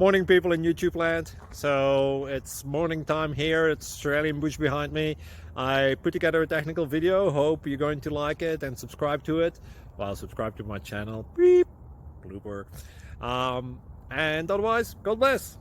Morning, people in YouTube land. So it's morning time here. It's Australian bush behind me. I put together a technical video. Hope you're going to like it and subscribe to it. Well, subscribe to my channel. Beep, blooper. And otherwise, God bless.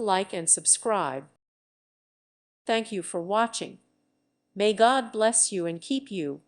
Like and subscribe. Thank you for watching. May God bless you and keep you.